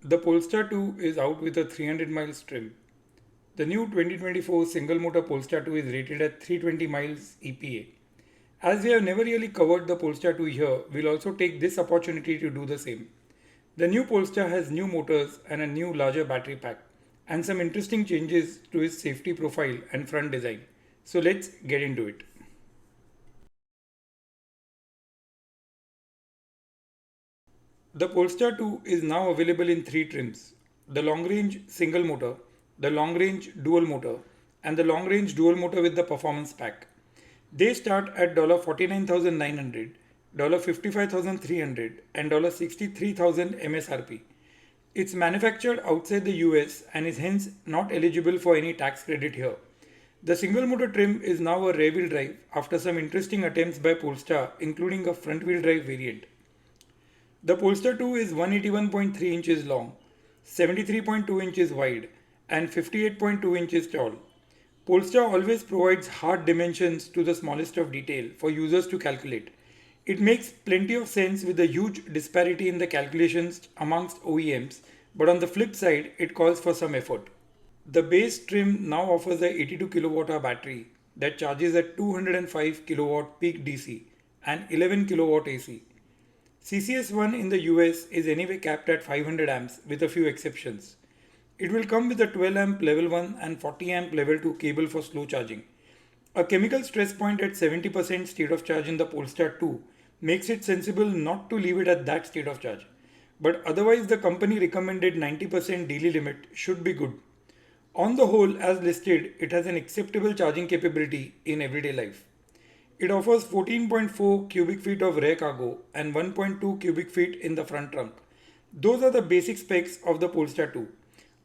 The Polestar 2 is out with a 300 miles trim. The new 2024 single motor Polestar 2 is rated at 320 miles EPA. As we have never really covered the Polestar 2 here, we'll also take this opportunity to do the same. The new Polestar has new motors and a new larger battery pack, and some interesting changes to its safety profile and front design. So let's get into it. The Polestar 2 is now available in three trims: the long range single motor, the long range dual motor, and the long range dual motor with the performance pack. They start at $49,900, $55,300, and $63,000 MSRP. It's manufactured outside the US and is hence not eligible for any tax credit here. The single motor trim is now a rear wheel drive after some interesting attempts by Polestar, including a front wheel drive variant. The Polestar 2 is 181.3 inches long, 73.2 inches wide, and 58.2 inches tall. Polestar always provides hard dimensions to the smallest of detail for users to calculate. It makes plenty of sense with the huge disparity in the calculations amongst OEMs, but on the flip side, it calls for some effort. The base trim now offers a 82 kWh battery that charges at 205 kW peak DC and 11 kW AC. CCS1 in the US is anyway capped at 500 amps with a few exceptions. It will come with a 12 amp level 1 and 40 amp level 2 cable for slow charging. A chemical stress point at 70% state of charge in the Polestar 2 makes it sensible not to leave it at that state of charge. But otherwise, the company recommended 90% daily limit should be good. On the whole, as listed, it has an acceptable charging capability in everyday life. It offers 14.4 cubic feet of rear cargo and 1.2 cubic feet in the front trunk. Those are the basic specs of the Polestar 2.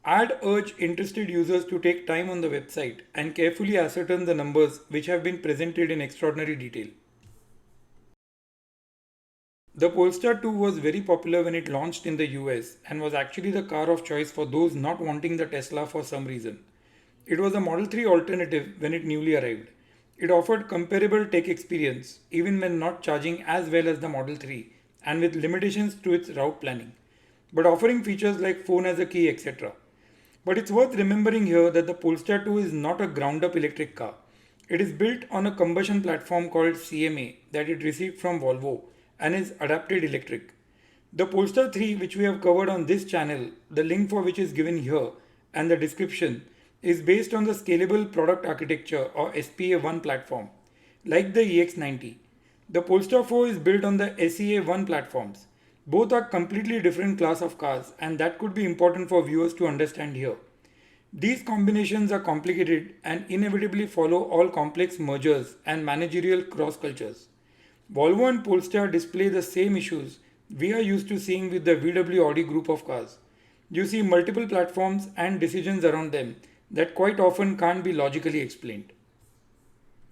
I'd urge interested users to take time on the website and carefully ascertain the numbers which have been presented in extraordinary detail. The Polestar 2 was very popular when it launched in the US and was actually the car of choice for those not wanting the Tesla for some reason. It was a Model 3 alternative when it newly arrived. It offered comparable tech experience even when not charging as well as the Model 3 and with limitations to its route planning, but offering features like phone as a key, etc. But it's worth remembering here that the Polestar 2 is not a ground up electric car. It is built on a combustion platform called CMA that it received from Volvo and is adapted electric. The Polestar 3, which we have covered on this channel, the link for which is given here, and the description, is based on the Scalable Product Architecture or SPA1 platform, like the EX90. The Polestar 4 is built on the SEA1 platforms. Both are completely different class of cars, and that could be important for viewers to understand here. These combinations are complicated and inevitably follow all complex mergers and managerial cross cultures. Volvo and Polestar display the same issues we are used to seeing with the VW Audi group of cars. You see multiple platforms and decisions around them that quite often can't be logically explained.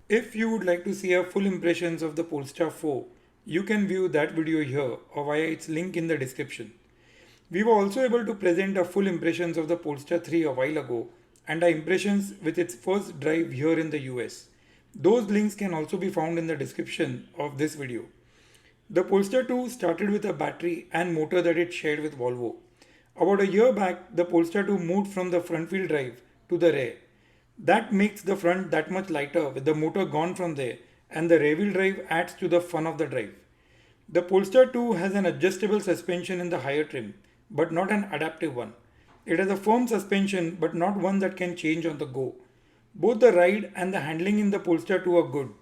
If you would like to see a full impressions of the Polestar 4, you can view that video here or via its link in the description. We were also able to present a full impressions of the Polestar 3 a while ago and our impressions with its first drive here in the US. Those links can also be found in the description of this video. The Polestar 2 started with a battery and motor that it shared with Volvo. About a year back, the Polestar 2 moved from the front wheel drive to the rear. That makes the front that much lighter with the motor gone from there, and the rear wheel drive adds to the fun of the drive. The Polestar 2 has an adjustable suspension in the higher trim, but not an adaptive one. It has a firm suspension but not one that can change on the go. Both the ride and the handling in the Polestar 2 are good,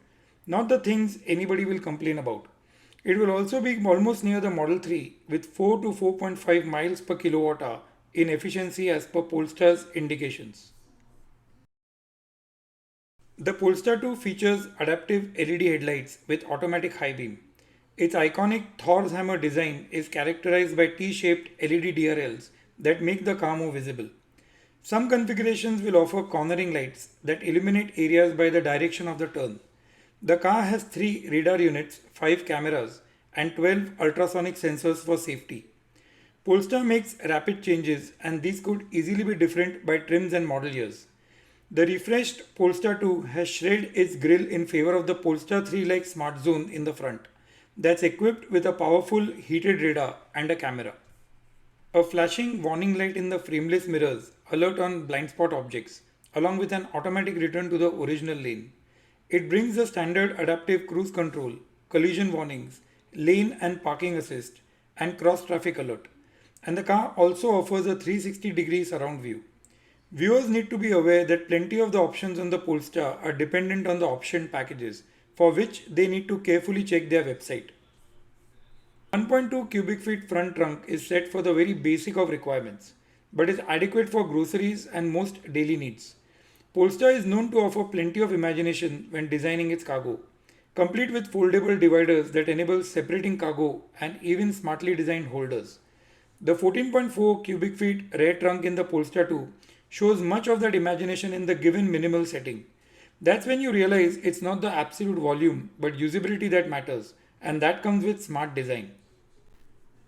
not the things anybody will complain about. It will also be almost near the Model 3 with 4 to 4.5 miles per kilowatt hour in efficiency as per Polestar's indications. The Polestar 2 features adaptive LED headlights with automatic high beam. Its iconic Thor's hammer design is characterized by T-shaped LED DRLs that make the car more visible. Some configurations will offer cornering lights that illuminate areas by the direction of the turn. The car has 3 radar units, 5 cameras, and 12 ultrasonic sensors for safety. Polestar makes rapid changes, and these could easily be different by trims and model years. The refreshed Polestar 2 has shredded its grille in favor of the Polestar 3-like Smart Zone in the front, that's equipped with a powerful heated radar and a camera. A flashing warning light in the frameless mirrors alert on blind spot objects, along with an automatic return to the original lane. It brings the standard adaptive cruise control, collision warnings, lane and parking assist, and cross traffic alert. And the car also offers a 360-degree surround view. Viewers need to be aware that plenty of the options on the Polestar are dependent on the option packages, for which they need to carefully check their website. 1.2 cubic feet front trunk is set for the very basic of requirements, but is adequate for groceries and most daily needs. Polestar is known to offer plenty of imagination when designing its cargo, complete with foldable dividers that enable separating cargo and even smartly designed holders. The 14.4 cubic feet rear trunk in the Polestar 2 shows much of that imagination in the given minimal setting. That's when you realize it's not the absolute volume but usability that matters, and that comes with smart design.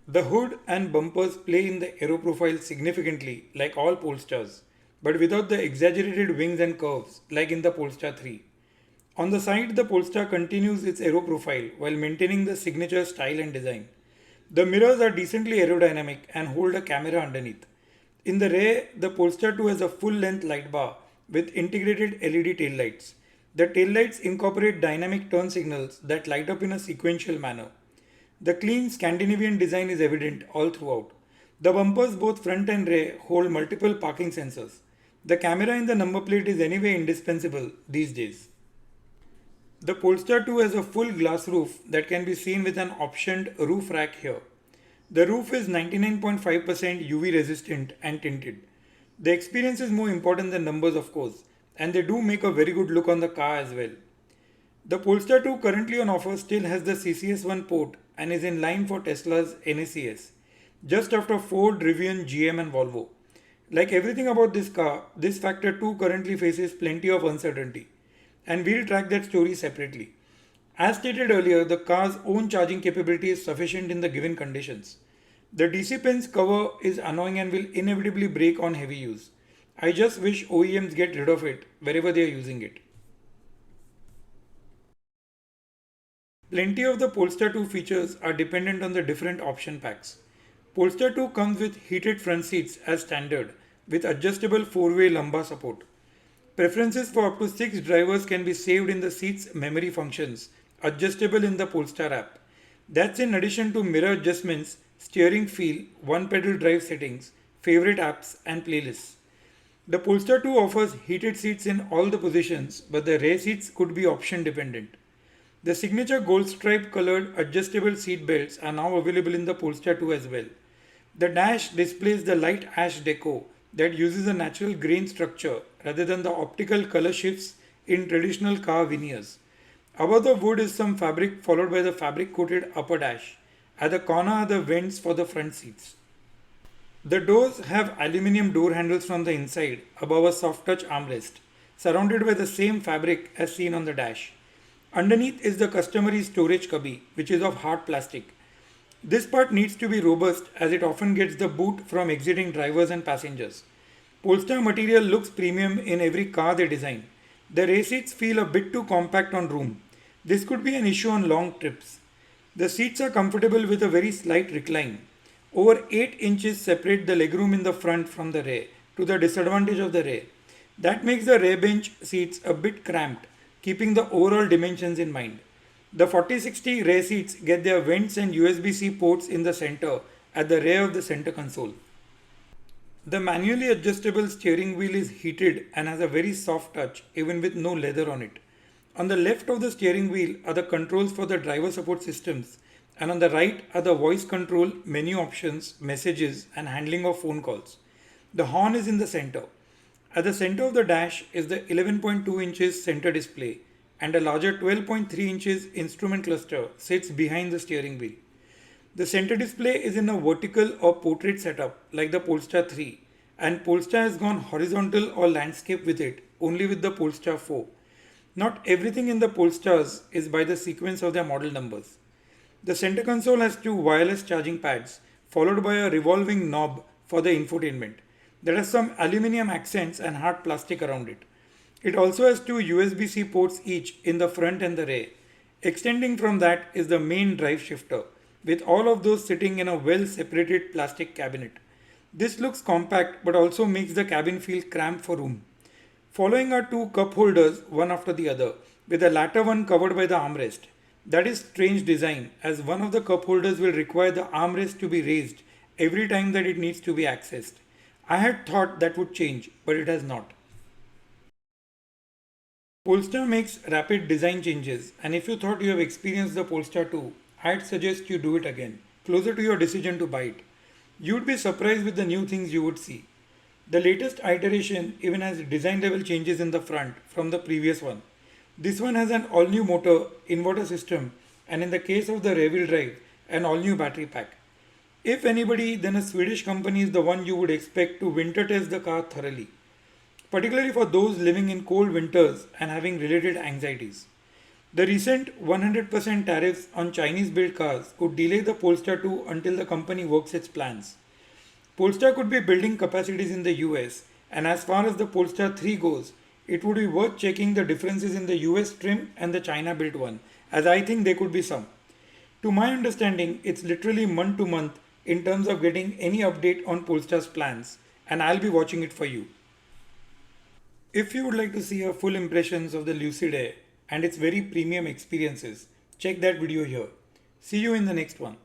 The hood and bumpers play in the aero profile significantly, like all Polestars, but without the exaggerated wings and curves, like in the Polestar 3. On the side, the Polestar continues its aero profile while maintaining the signature style and design. The mirrors are decently aerodynamic and hold a camera underneath. In the rear, the Polestar 2 has a full-length light bar with integrated LED taillights. The taillights incorporate dynamic turn signals that light up in a sequential manner. The clean Scandinavian design is evident all throughout. The bumpers, both front and rear, hold multiple parking sensors. The camera in the number plate is anyway indispensable these days. The Polestar 2 has a full glass roof that can be seen with an optioned roof rack here. The roof is 99.5% UV resistant and tinted. The experience is more important than numbers, of course, and they do make a very good look on the car as well. The Polestar 2 currently on offer still has the CCS1 port and is in line for Tesla's NACS, just after Ford, Rivian, GM and Volvo. Like everything about this car, this factor too currently faces plenty of uncertainty, and we'll track that story separately. As stated earlier, the car's own charging capability is sufficient in the given conditions. The DC pins cover is annoying and will inevitably break on heavy use. I just wish OEMs get rid of it wherever they are using it. Plenty of the Polestar 2 features are dependent on the different option packs. Polestar 2 comes with heated front seats as standard with adjustable 4-way lumbar support. Preferences for up to 6 drivers can be saved in the seat's memory functions, adjustable in the Polestar app. That's in addition to mirror adjustments, steering feel, one pedal drive settings, favorite apps and playlists. The Polestar 2 offers heated seats in all the positions, but the rear seats could be option dependent. The signature gold stripe colored adjustable seat belts are now available in the Polestar 2 as well. The dash displays the light ash deco that uses a natural grain structure rather than the optical color shifts in traditional car veneers. Above the wood is some fabric followed by the fabric coated upper dash. At the corner are the vents for the front seats. The doors have aluminium door handles from the inside above a soft touch armrest, surrounded by the same fabric as seen on the dash. Underneath is the customary storage cubby, which is of hard plastic. This part needs to be robust as it often gets the boot from exiting drivers and passengers. Polestar material looks premium in every car they design. The rear seats feel a bit too compact on room. This could be an issue on long trips. The seats are comfortable with a very slight recline. Over 8 inches separate the legroom in the front from the rear, to the disadvantage of the rear. That makes the rear bench seats a bit cramped, keeping the overall dimensions in mind. The 4060 rear seats get their vents and USB-C ports in the center at the rear of the center console. The manually adjustable steering wheel is heated and has a very soft touch even with no leather on it. On the left of the steering wheel are the controls for the driver support systems, and on the right are the voice control, menu options, messages and handling of phone calls. The horn is in the center. At the center of the dash is the 11.2 inches center display, and a larger 12.3 inches instrument cluster sits behind the steering wheel. The center display is in a vertical or portrait setup like the Polestar 3, and Polestar has gone horizontal or landscape with it only with the Polestar 4. Not everything in the Polestars is by the sequence of their model numbers. The center console has 2 wireless charging pads followed by a revolving knob for the infotainment. There are some aluminium accents and hard plastic around it. It also has 2 USB-C ports each in the front and the rear. Extending from that is the main drive shifter, with all of those sitting in a well separated plastic cabinet. This looks compact but also makes the cabin feel cramped for room. Following are two cup holders, one after the other, with the latter one covered by the armrest. That is strange design, as one of the cup holders will require the armrest to be raised every time that it needs to be accessed. I had thought that would change, but it has not. Polestar makes rapid design changes, and if you thought you have experienced the Polestar 2, I'd suggest you do it again, closer to your decision to buy it. You'd be surprised with the new things you would see. The latest iteration even has design level changes in the front from the previous one. This one has an all new motor, inverter system, and in the case of the rear wheel drive, an all new battery pack. If anybody, then a Swedish company is the one you would expect to winter test the car thoroughly, particularly for those living in cold winters and having related anxieties. The recent 100% tariffs on Chinese built cars could delay the Polestar 2 until the company works its plans. Polestar could be building capacities in the US, and as far as the Polestar 3 goes, it would be worth checking the differences in the US trim and the China built one, as I think there could be some. To my understanding, it's literally month to month in terms of getting any update on Polestar's plans, and I'll be watching it for you. If you would like to see a full impressions of the Lucid Air and its very premium experiences, check that video here. See you in the next one.